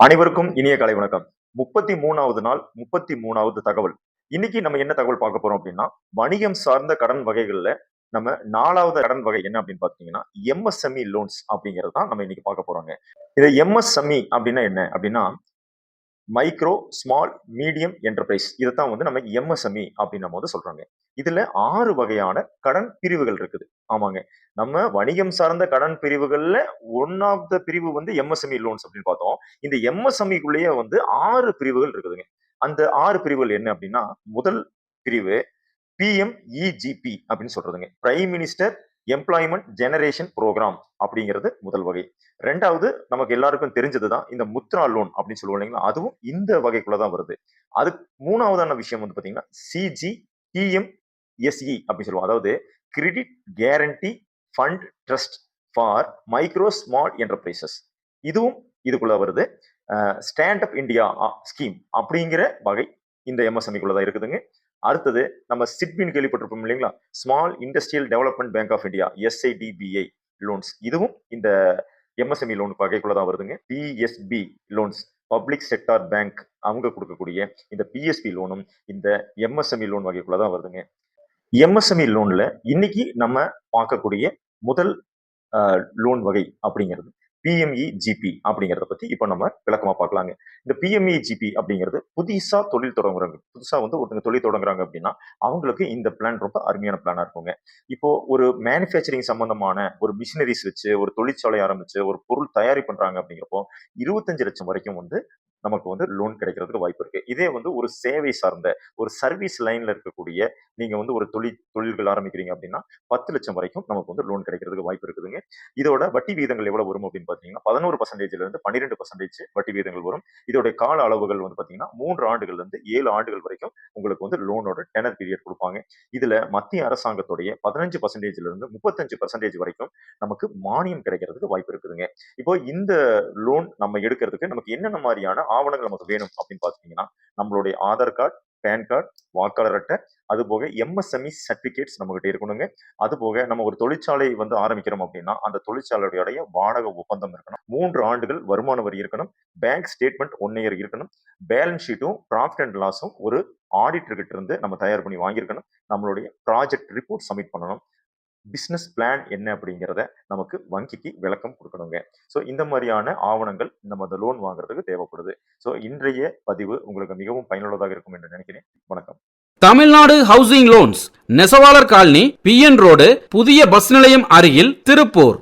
அனைவருக்கும் இனிய காலை வணக்கம். 33வது நாள், 33வது தகவல். இன்னைக்கு நம்ம என்ன தகவல் பார்க்க போறோம் அப்படின்னா, வணிகம் சார்ந்த கடன் வகைகள்ல நம்ம 4வது கடன் வகை என்ன அப்படின்னு பார்த்தீங்கன்னா, எம்எஸ்எம்இ லோன்ஸ் அப்படிங்கிறது தான் நம்ம இன்னைக்கு பார்க்க போறோங்க. இது எம்எஸ்எம்இ அப்படின்னா என்ன அப்படின்னா, மைக்ரோ, ஸ்மால், மீடியம் என்டர்பிரைஸ் இதைத்தான் வந்து நம்ம எம்எஸ்எம்இ அப்படின்னு நம்ம வந்து சொல்றாங்க. இதுல 6 வகையான கடன் பிரிவுகள் இருக்குது. ஆமாங்க. நம்ம வணிகம் சார்ந்த கடன் பிரிவுகள்ல ஒன் ஆஃப் த பிரிவு வந்து எம்எஸ்எம்இ லோன்ஸ் அப்படின்னு பார்த்தோம். இந்த எம்எஸ்எம்இக்குள்ளேயே வந்து 6 பிரிவுகள் இருக்குதுங்க. அந்த 6 பிரிவுகள் என்ன அப்படின்னா, முதல் பிரிவு பிஎம்இஜிபி அப்படின்னு சொல்றதுங்க. Prime minister employment generation programme அப்படிங்கிறது முதல் வகை. ரெண்டாவது நமக்கு எல்லாருக்கும் தெரிஞ்சதுதான் இந்த முத்ரா லோன் அப்படின்னு சொல்லுவோம் இல்லைங்களா, அதுவும் இந்த வகைக்குள்ளதான் வருது. அது மூணாவதான விஷயம் வந்து பாத்தீங்கன்னா சிஜி டிஎம்எஸ்இ அப்படின்னு சொல்லுவோம். அதாவது credit guarantee fund trust for micro small enterprises, இதுவும் இதுக்குள்ள வருது. ஸ்டாண்ட் அப் இந்தியா ஸ்கீம் அப்படிங்கிற வகை இந்த எம்எஸ்எம்இக்குள்ளதான் இருக்குதுங்க. அடுத்தது நம்ம சிட்பின்னு கேள்விப்பட்டிருப்போம் இல்லைங்களா, small industrial development bank of India SIDBI loans, இதுவும் இந்த எம்எஸ்எம்இ லோன் வகைக்குள்ளதான் வருதுங்க. PSB loans, public sector bank, அவங்க கொடுக்கக்கூடிய இந்த பிஎஸ்பி லோனும் இந்த எம்எஸ்எம்இ லோன் வகைக்குள்ளதான் வருதுங்க. எம்எஸ்எம்இ லோன்ல இன்னைக்கு நம்ம பார்க்கக்கூடிய முதல் லோன் வகை அப்படிங்கிறது பிஎம்இஜிபி அப்படிங்கிறத பத்தி இப்போ நம்ம விளக்கமா பார்க்கலாங்க. இந்த பிஎம்இஜிபி அப்படிங்கிறது புதுசா தொழில் தொடங்குறாங்க, புதுசா வந்து ஒருத்தங்க தொழில் தொடங்குறாங்க அப்படின்னா அவங்களுக்கு இந்த பிளான் ரொம்ப அருமையான பிளானா இருக்குங்க. இப்போ ஒரு மேனுஃபேக்சரிங் சம்பந்தமான ஒரு மிஷினரிஸ் வச்சு ஒரு தொழிற்சாலை ஆரம்பிச்சு ஒரு பொருள் தயாரி பண்றாங்க அப்படிங்கிறப்போ 25 லட்சம் வரைக்கும் வந்து நமக்கு வந்து லோன் கிடைக்கிறதுக்கு வாய்ப்பு இருக்கு. இதே வந்து ஒரு சேவை சார்ந்த ஒரு சர்வீஸ் லைன்ல இருக்கக்கூடிய நீங்க வந்து ஒரு தொழில்கள் ஆரம்பிக்கிறீங்க அப்படின்னா 10 லட்சம் வரைக்கும் நமக்கு வந்து லோன் கிடைக்கிறதுக்கு வாய்ப்பு இருக்குதுங்க. இதோட வட்டி விகிதங்கள் எவ்வளவு வரும் அப்படின்னு பாத்தீங்கன்னா 11% இருந்து 12% வட்டி விகிதங்கள் வரும். இதோட கால அளவுகள் வந்து பாத்தீங்கன்னா 3 ஆண்டுகள்ல இருந்து 7 ஆண்டுகள் வரைக்கும் உங்களுக்கு வந்து லோனோட டெனர் பீரியட் கொடுப்பாங்க. இதுல மத்திய அரசாங்கத்துடைய 15% இருந்து 35% வரைக்கும் நமக்கு மானியம் கிடைக்கிறதுக்கு வாய்ப்பு இருக்குதுங்க. இப்போ இந்த லோன் நம்ம எடுக்கிறதுக்கு நமக்கு என்னென்ன மாதிரியான ஆவணங்கள் நமக்கு வேணும் அப்படின்னு பாத்தீங்கன்னா, நம்மளுடைய ஆதார் கார்டு, பேன் கார்டு, வாக்காளர் அட்டை, அது போக எம்எஸ்எம்இ சர்டிபிகேட்ஸ் நம்ம கிட்ட இருக்கணுங்க. அது போக நம்ம ஒரு தொழிற்சாலை வந்து ஆரம்பிக்கிறோம் அப்படின்னா அந்த தொழிற்சாலையுடைய வாடகை ஒப்பந்தம் இருக்கணும். 3 ஆண்டுகள் வருமான வரி இருக்கணும். பேங்க் ஸ்டேட்மெண்ட் 1 இயர் இருக்கணும். பேலன்ஸ் ஷீட்டும் ப்ராஃபிட் அண்ட் லாஸும் ஒரு ஆடிட்டர் கிட்ட இருந்து நம்ம தயார் பண்ணி வாங்கியிருக்கணும். நம்மளுடைய ப்ராஜெக்ட் ரிப்போர்ட் சப்மிட் பண்ணணும். பிசினஸ் பிளான் என்ன அப்படிங்கிறத நமக்கு வங்கிக்கு விளக்கம் கொடுக்கணுங்க. ஸோ இந்த மாதிரியான ஆவணங்கள் நம்ம அந்த லோன் வாங்குறதுக்கு தேவைப்படுது. ஸோ இன்றைய பதிவு உங்களுக்கு மிகவும் பயனுள்ளதாக இருக்கும் என்று நினைக்கிறேன். வணக்கம். தமிழ்நாடு ஹவுசிங் லோன்ஸ், நெசவாளர் காலனி, பிஎன் ரோடு, புதிய பஸ் நிலையம் அருகில், திருப்பூர்.